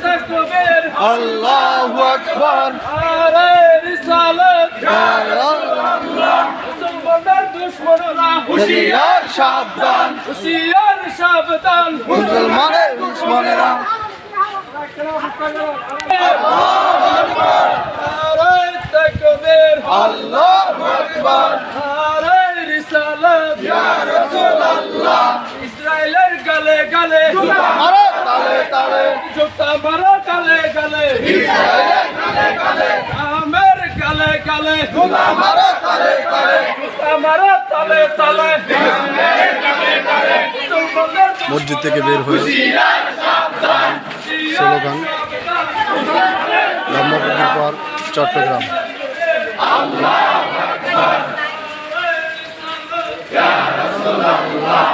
তাকবীর আল্লাহু আকবার নারে রিসালাত ইয়া রাসূলুল্লাহ মুসলমানদের দুশমনরা হুশিয়ার সাবধান হুশিয়ার সাবধান মুসলমানের দুশমনেরা নারে তাকবীর আল্লাহু আকবার নারে রিসালাত ইয়া রাসূলুল্লাহ ইসরায়েলের গালে গালে মারো তালে তালে জুতা মারো গালে গালে ইসরায়েলের গালে গালে আমের গালে গালে জুতা মারো তালে তালে জুতা মারো তালে তালে মসজিদ থেকে বের হয়ে স্লোগান ধর্মপুকুর পার চট্টগ্রাম। আল্লাহু আকবার ইয়া রাসূলুল্লাহ